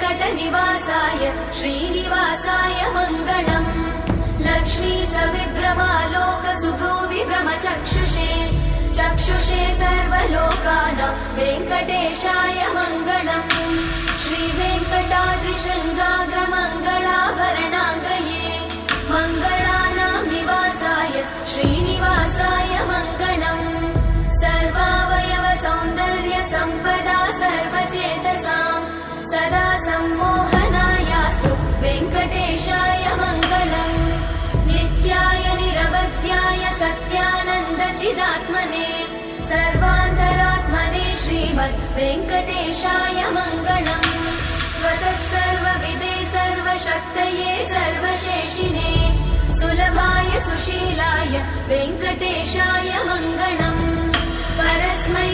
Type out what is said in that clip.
वेङ्कटनिवासाय श्रीनिवासाय मङ्गलम्। लक्ष्मी सविभ्रमालोकसुभ्रूविभ्रमचक्षुषे चक्षुषे सर्वलोकानां वेङ्कटेशाय मङ्गलम्। श्रीवेङ्कटाद्रिशृङ्गाग्रमङ्गलाभरणाङ्ग्रये मङ्गलानां निवासाय श्रीनिवासाय मङ्गलम्। सर्वावयव सौन्दर्य सम्पदा सर्वचेतसां सदा सम्मोहनायास्तु वेङ्कटेशाय मङ्गलम्। नित्याय निरवध्याय सत्यानन्दचिदात्मने सर्वान्तरात्मने श्रीमद् वेङ्कटेशाय मङ्गलम्। स्वतः सर्वविदे सर्वशक्तये सर्वशेषिने सुलभाय सुशीलाय वेङ्कटेशाय मङ्गलम्। परस्मै